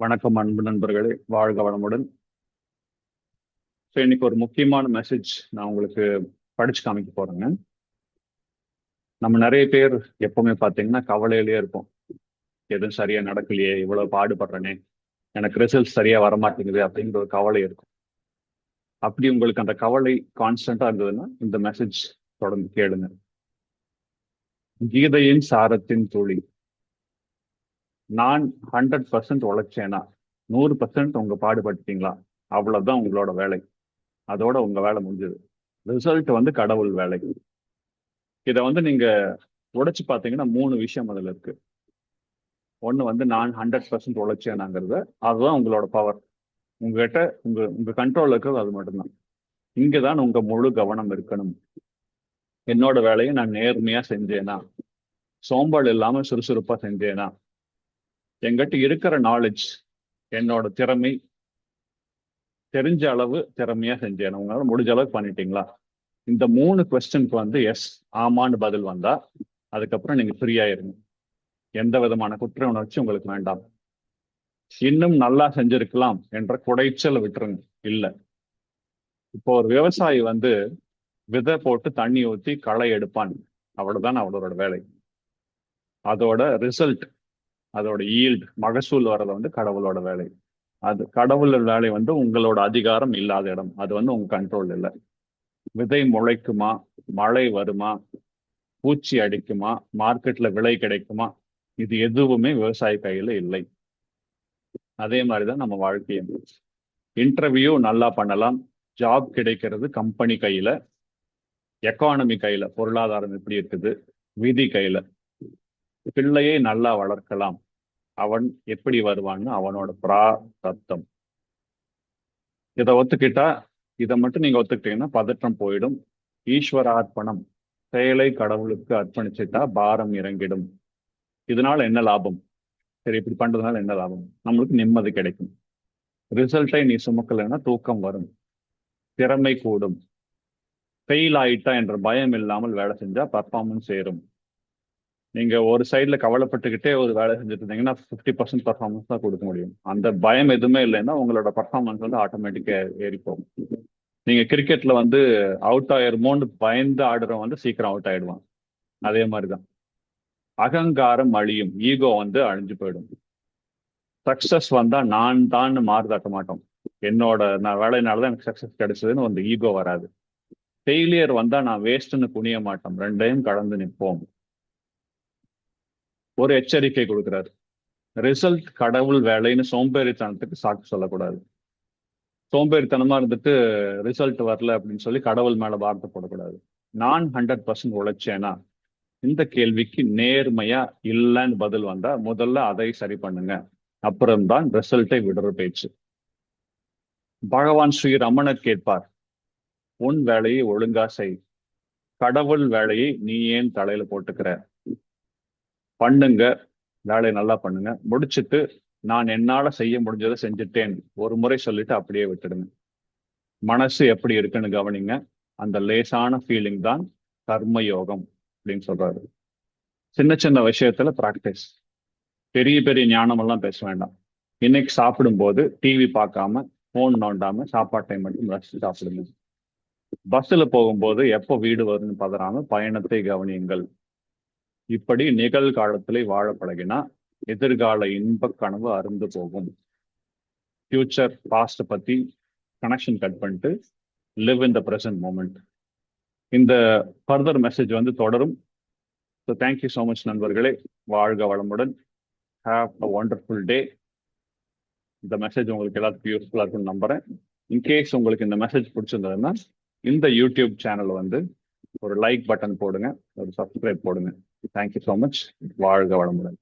வணக்கம் அன்பு நண்பர்களே, வாழ்க வளமுடன். ஸோ இன்னைக்கு ஒரு முக்கியமான மெசேஜ் நான் உங்களுக்கு படிச்சு காமிக்க போறேங்க. நம்ம நிறைய பேர் எப்பவுமே பார்த்தீங்கன்னா கவலையிலேயே இருப்போம். எதுவும் சரியா நடக்கலையே, இவ்வளவு பாடுபடுறேனே, எனக்கு ரிசல்ட் சரியா வரமாட்டேங்குது அப்படிங்கிற ஒரு கவலை இருக்கும். அப்படி உங்களுக்கு அந்த கவலை கான்ஸ்டன்டா இருந்ததுன்னா இந்த மெசேஜ் தொடர்ந்து கேளுங்க. கீதையின் சாரத்தின் துளி. நான் 100% உழைச்சேனா, 100% உங்க பாடுபட்டீங்களா, அவ்வளவுதான் உங்களோட வேலை. அதோட உங்க வேலை முடிஞ்சது. ரிசல்ட் வந்து கடவுள் வேலை. இதை வந்து நீங்க உடைச்சு பார்த்தீங்கன்னா 3 விஷயம் அதுல இருக்கு. ஒண்ணு வந்து நான் 100% உழைச்சேனாங்கிறது, அதுதான் உங்களோட பவர். உங்ககிட்ட உங்க உங்க கண்ட்ரோல்ல இருக்கிறது அது மட்டும்தான். இங்கதான் உங்க முழு கவனம் இருக்கணும். என்னோட வேலையை நான் நேர்மையா செஞ்சேனா, சோம்பல் இல்லாம சுறுசுறுப்பா செஞ்சேனா, என்கிட்ட இருக்கிற நாலேஜ், என்னோட திறமை, தெரிஞ்ச அளவு திறமையா செஞ்சேனா, உங்களால முடிஞ்ச அளவுக்கு பண்ணிட்டீங்களா? இந்த 3 கொஸ்டினுக்கு வந்து எஸ், ஆமான்னு பதில் வந்தா அதுக்கப்புறம் நீங்க ஃப்ரீ ஆயிருங்க. எந்த விதமான குற்ற உணர்ச்சி உங்களுக்கு வேண்டாம். இன்னும் நல்லா செஞ்சிருக்கலாம் என்ற குடைச்சல் விட்டுருங்க. இல்ல, இப்போ ஒரு விவசாயி வந்து விதை போட்டு தண்ணி ஊத்தி களை எடுப்பான். அவ்வளவுதான் அவரோட வேலை. அதோட ரிசல்ட், அதோட ஈல்டு, மகசூல் வர்றது வந்து கடவுளோட வேலை. அது கடவுளோட வேலை வந்து உங்களோட அதிகாரம் இல்லாத இடம். அது வந்து உங்க கண்ட்ரோல் இல்லை. விதை முளைக்குமா, மழை வருமா, பூச்சி அடிக்குமா, மார்க்கெட்ல விலை கிடைக்குமா, இது எதுவுமே விவசாய கையில இல்லை. அதே மாதிரிதான் நம்ம வாழ்க்கையும். இன்டர்வியூ நல்லா பண்ணலாம், ஜாப் கிடைக்கிறது கம்பெனி கையில, எக்கானமி கையில, பொருளாதாரம் எப்படி இருக்குது, விதி கையில. பிள்ளையை நல்லா வளர்க்கலாம், அவன் எப்படி வருவான்னு அவனோட பிராரப்தம். இதை ஒத்துக்கிட்டா, இதை மட்டும் நீங்க ஒத்துக்கிட்டீங்கன்னா பதற்றம் போயிடும். ஈஸ்வரார்ப்பணம், செயலை கடவுளுக்கு அர்ப்பணிச்சுட்டா பாரம் இறங்கிடும். இதனால என்ன லாபம்? சரி, இப்படி பண்றதுனால என்ன லாபம்? நம்மளுக்கு நிம்மதி கிடைக்கும். ரிசல்ட்டை நீ சுமக்கலைன்னா தூக்கம் வரும், திறமை கூடும். ஃபெயில் ஆயிட்டா என்ற பயம் இல்லாமல் வேலை செஞ்சா பர்ஃபார்மன்ஸ் ஏறும். நீங்க ஒரு சைட்ல கவலைப்பட்டுக்கிட்டே ஒரு வேலை செஞ்சுட்டு இருந்தீங்கன்னா 50% பர்ஃபார்மன்ஸ் தான் கொடுக்க முடியும். அந்த பயம் எதுவுமே இல்லைன்னா உங்களோட பர்ஃபார்மன்ஸ் வந்து ஆட்டோமேட்டிக்கா ஏறி போகும். நீங்க கிரிக்கெட்ல வந்து அவுட் ஆயிருமோன்னு பயந்து ஆடுறவன் வந்து சீக்கிரம் அவுட் ஆயிடுவான். அதே மாதிரிதான் அகங்காரம் அழியும், ஈகோ வந்து அழிஞ்சு போயிடும். சக்சஸ் வந்தா நான் தான் மாறுதாட்ட மாட்டோம். நான் வேலையினாலதான் எனக்கு சக்சஸ் கிடைச்சதுன்னு அந்த ஈகோ வராது. ஃபெயிலியர் வந்தா நான் வேஸ்ட்னு குனிய மாட்டோம், ரெண்டையும் கடந்து நிற்போம். ஒரு எச்சரிக்கை கொடுக்கிறாரு. ரிசல்ட் கடவுள் வேலைன்னு சோம்பேறித்தனத்துக்கு சாக்கு சொல்லக்கூடாது. சோம்பேறித்தனமா இருந்துட்டு ரிசல்ட் வரல அப்படின்னு சொல்லி கடவுள் மேல வார்த்தை போடக்கூடாது. நான் 100% உழைச்சேனா, இந்த கேள்விக்கு நேர்மையா இல்லைன்னு பதில் வந்தா முதல்ல அதை சரி பண்ணுங்க. அப்புறம்தான் ரிசல்ட்டை விடுற பேச்சு. பகவான் ஸ்ரீ ரமணர் கேட்பார், உன் வேலையை ஒழுங்கா செய், கடவுள் வேலையை நீ ஏன் தலையில போட்டுக்கிற? பண்ணுங்க, வேலையை நல்லா பண்ணுங்க. முடிச்சுட்டு நான் என்னால செய்ய முடிஞ்சதை செஞ்சுட்டேன் ஒரு முறை சொல்லிட்டு அப்படியே விட்டுடுங்க. மனசு எப்படி இருக்குன்னு கவனிங்க. அந்த லேசான ஃபீலிங் தான் கர்ம யோகம் அப்படின்னு சொல்றாரு. சின்ன சின்ன விஷயத்துல பிராக்டிஸ். பெரிய பெரிய ஞானம் எல்லாம் பேச வேண்டாம். இன்னைக்கு சாப்பிடும்போது டிவி பார்க்காம, போன் நோண்டாம சாப்பாட்டை மட்டும் ரசிச்சு சாப்பிடுங்க. பஸ்ல போகும்போது எப்போ வீடு வரும்னு பதறாம பயணத்தை கவனியுங்கள். இப்படி நிகழ்காலத்திலே வாழ பழகினா எதிர்கால இன்பக் கனவு அருந்து போகும். ஃபியூச்சர் பாஸ்ட் பத்தி கனெக்ஷன் கட் பண்ணிட்டு live in the present moment. இந்த ஃபர்தர் மெசேஜ் வந்து தொடரும். ஸோ தேங்க்யூ ஸோ மச் நண்பர்களே. வாழ்க வளமுடன். Have a wonderful day. இந்த மெசேஜ் உங்களுக்கு எல்லாத்துக்கும் யூஸ்ஃபுல்லாக இருக்கும்னு நம்புறேன். இன்கேஸ் உங்களுக்கு இந்த மெசேஜ் பிடிச்சிருந்ததுன்னா இந்த யூடியூப் சேனல் வந்து ஒரு லைக் பட்டன் போடுங்க, ஒரு சப்ஸ்கிரைப் போடுங்க. Thank you so much. வாழ்க வளமுடன்.